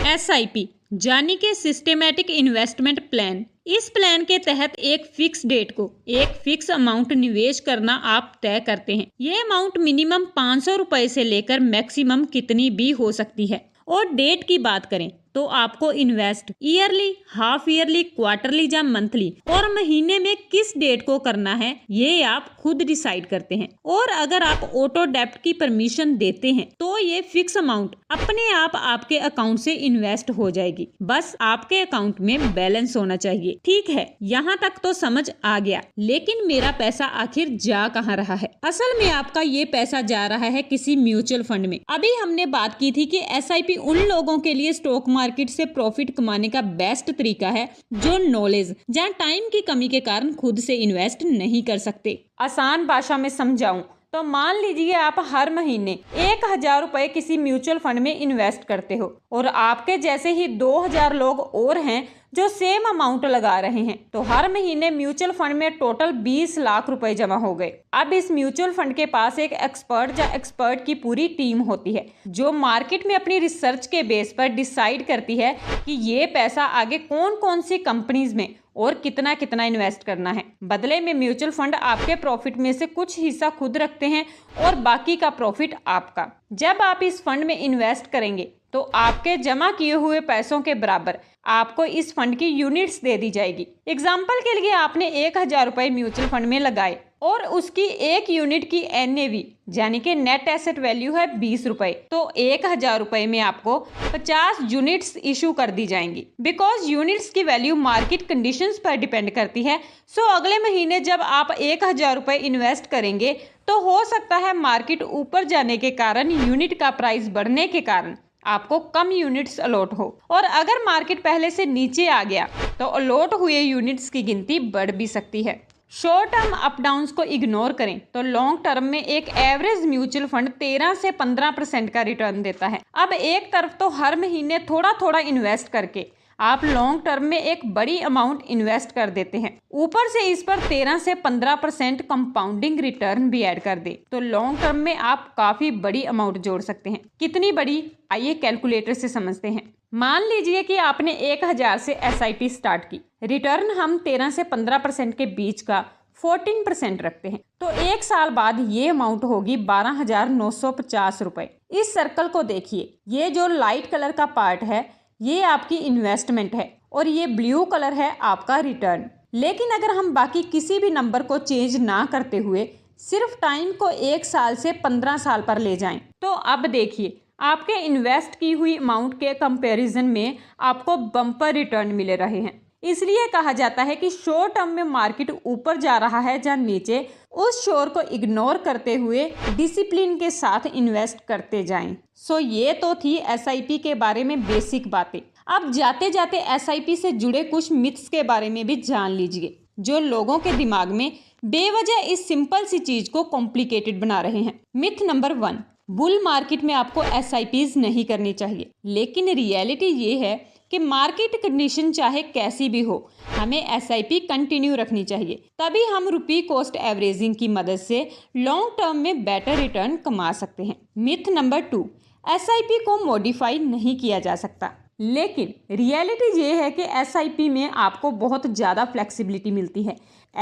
SIP यानी कि systematic investment plan. इस प्लान के तहत एक फिक्स डेट को एक फिक्स अमाउंट निवेश करना आप तय करते हैं। ये अमाउंट मिनिमम 500 रुपए से लेकर मैक्सिमम कितनी भी हो सकती है। और डेट की बात करें तो आपको invest yearly, half yearly, quarterly या मंथली और महीने में किस डेट को करना है ये आप खुद डिसाइड करते हैं। और अगर आप ऑटो डेबिट की परमिशन देते हैं तो ये फिक्स अमाउंट अपने आप आपके अकाउंट से इन्वेस्ट हो जाएगी। बस आपके अकाउंट में बैलेंस होना चाहिए। ठीक है, यहाँ तक तो समझ आ गया, लेकिन मेरा पैसा आखिर जा कहाँ रहा है? असल में आपका ये पैसा जा रहा है किसी म्यूचुअल फंड में। अभी हमने बात की थी कि SIP उन लोगों के लिए स्टॉक मार्केट से प्रॉफिट कमाने का बेस्ट तरीका है जो नॉलेज या टाइम की कमी के कारण खुद से इन्वेस्ट नहीं कर सकते। आसान भाषा में समझाऊं तो मान लीजिए आप हर महीने 1000 रुपए किसी म्यूचुअल फंड में इन्वेस्ट करते हो और आपके जैसे ही 2000 लोग और हैं जो सेम अमाउंट लगा रहे हैं, तो हर महीने म्यूचुअल फंड में टोटल 20 लाख रुपए जमा हो गए। अब इस म्यूचुअल फंड के पास एक एक्सपर्ट या एक्सपर्ट की पूरी टीम होती है जो मार्केट में अपनी रिसर्च के बेस पर डिसाइड करती है कि ये पैसा आगे कौन कौन सी कंपनीज में और कितना कितना इन्वेस्ट करना है। बदले में म्यूचुअल फंड आपके प्रॉफिट में से कुछ हिस्सा खुद रखते हैं और बाकी का प्रॉफिट आपका। जब आप इस फंड में इन्वेस्ट करेंगे तो आपके जमा किए हुए पैसों के बराबर आपको इस फंड की यूनिट्स दे दी जाएगी। एग्जाम्पल के लिए आपने 1000 रुपए म्यूचुअल फंड में लगाए और उसकी एक यूनिट की NAV यानी कि नेट एसेट वैल्यू है 20 रुपए, तो 1000 रुपए में आपको 50 यूनिट्स इशू कर दी जाएंगी। बिकॉज यूनिट्स की वैल्यू मार्केट कंडीशंस पर डिपेंड करती है। सो अगले महीने जब आप 1000 रुपए इन्वेस्ट करेंगे तो हो सकता है मार्केट ऊपर जाने के कारण यूनिट का प्राइस बढ़ने के कारण आपको कम यूनिट्स अलॉट हो, और अगर मार्केट पहले से नीचे आ गया तो अलॉट हुए यूनिट्स की गिनती बढ़ भी सकती है। शॉर्ट टर्म अप डाउन्स को इग्नोर करें तो लॉन्ग टर्म में एक एवरेज म्यूचुअल फंड 13 से 15% का रिटर्न देता है। अब एक तरफ तो हर महीने थोड़ा थोड़ा इन्वेस्ट करके आप लॉन्ग टर्म में एक बड़ी अमाउंट इन्वेस्ट कर देते हैं, ऊपर से इस पर 13 से 15% कंपाउंडिंग रिटर्न भी ऐड कर दे तो लॉन्ग टर्म में आप काफी बड़ी अमाउंट जोड़ सकते हैं। कितनी बड़ी, आइए कैलकुलेटर से समझते हैं। मान लीजिए कि आपने 1000 से SIP स्टार्ट की, रिटर्न हम 13 से 15% के बीच का 14% रखते हैं, तो एक साल बाद ये अमाउंट होगी 12,950 रुपए। इस सर्कल को देखिए, ये जो लाइट कलर का पार्ट है ये आपकी इन्वेस्टमेंट है और ये ब्लू कलर है आपका रिटर्न। लेकिन अगर हम बाकी किसी भी नंबर को चेंज ना करते हुए सिर्फ टाइम को 1 साल से 15 साल पर ले जाएं, तो अब देखिए आपके इन्वेस्ट की हुई अमाउंट के कंपैरिजन में आपको बम्पर रिटर्न मिल रहे हैं। इसलिए कहा जाता है कि शॉर्ट टर्म में मार्केट ऊपर जा रहा है या नीचे, उस शोर को इग्नोर करते हुए डिसिप्लिन के साथ इन्वेस्ट करते जाएं। सो ये तो थी SIP के बारे में बेसिक बातें। अब जाते जाते SIP से जुड़े कुछ मिथ्स के बारे में भी जान लीजिए जो लोगों के दिमाग में बेवजह इस सिंपल सी चीज को कॉम्प्लिकेटेड बना रहे हैं। मिथ नंबर 1, बुल मार्केट में आपको SIPs नहीं करनी चाहिए। लेकिन रियलिटी ये है कि मार्केट कंडीशन चाहे कैसी भी हो, हमें SIP कंटिन्यू रखनी चाहिए, तभी हम रुपी कॉस्ट एवरेजिंग की मदद से लॉन्ग टर्म में बेटर रिटर्न कमा सकते हैं। मिथ नंबर 2, SIP को मॉडिफाई नहीं किया जा सकता। लेकिन रियलिटी ये है कि SIP में आपको बहुत ज़्यादा फ्लेक्सिबिलिटी मिलती है।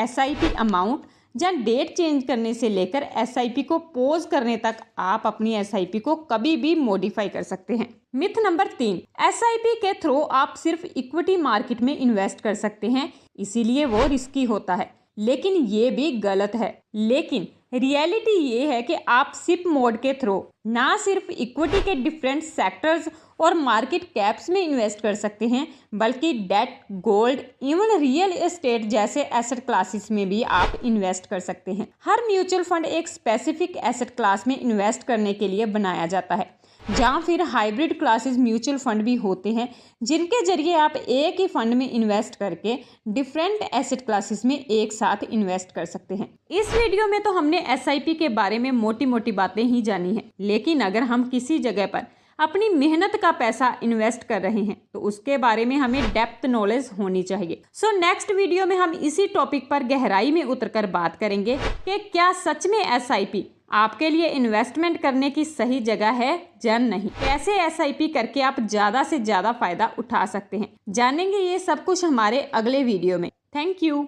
SIP अमाउंट या डेट चेंज करने से लेकर SIP को पॉज करने तक आप अपनी SIP को कभी भी मॉडिफाई कर सकते हैं। मिथ नंबर 3, SIP के थ्रू आप सिर्फ इक्विटी मार्केट में इन्वेस्ट कर सकते हैं, इसीलिए वो रिस्की होता है। लेकिन ये भी गलत है। लेकिन रियलिटी ये है कि आप SIP मोड के थ्रू ना सिर्फ इक्विटी के डिफरेंट सेक्टर्स और मार्केट कैप्स में इन्वेस्ट कर सकते हैं, बल्कि debt, gold, even real estate जैसे एसेट क्लासेस में भी आप इन्वेस्ट कर सकते हैं। हर म्यूचुअल फंड एक स्पेसिफिक एसेट क्लास में इन्वेस्ट करने के लिए बनाया जाता है, जहाँ फिर हाइब्रिड क्लासेस म्यूचुअल फंड भी होते हैं जिनके जरिए आप एक ही फंड में इन्वेस्ट करके डिफरेंट एसेट क्लासेस में एक साथ इन्वेस्ट कर सकते हैं। इस वीडियो में तो हमने SIP के बारे में मोटी मोटी बातें ही जानी हैं, लेकिन अगर हम किसी जगह पर अपनी मेहनत का पैसा इन्वेस्ट कर रहे हैं तो उसके बारे में हमें डेप्थ नॉलेज होनी चाहिए। सो नेक्स्ट वीडियो में हम इसी टॉपिक पर गहराई में उतरकर बात करेंगे कि क्या सच में SIP आपके लिए इन्वेस्टमेंट करने की सही जगह है या नहीं, कैसे SIP करके आप ज़्यादा से ज़्यादा फायदा उठा सकते हैं, जानेंगे ये सब कुछ हमारे अगले वीडियो में। Thank you.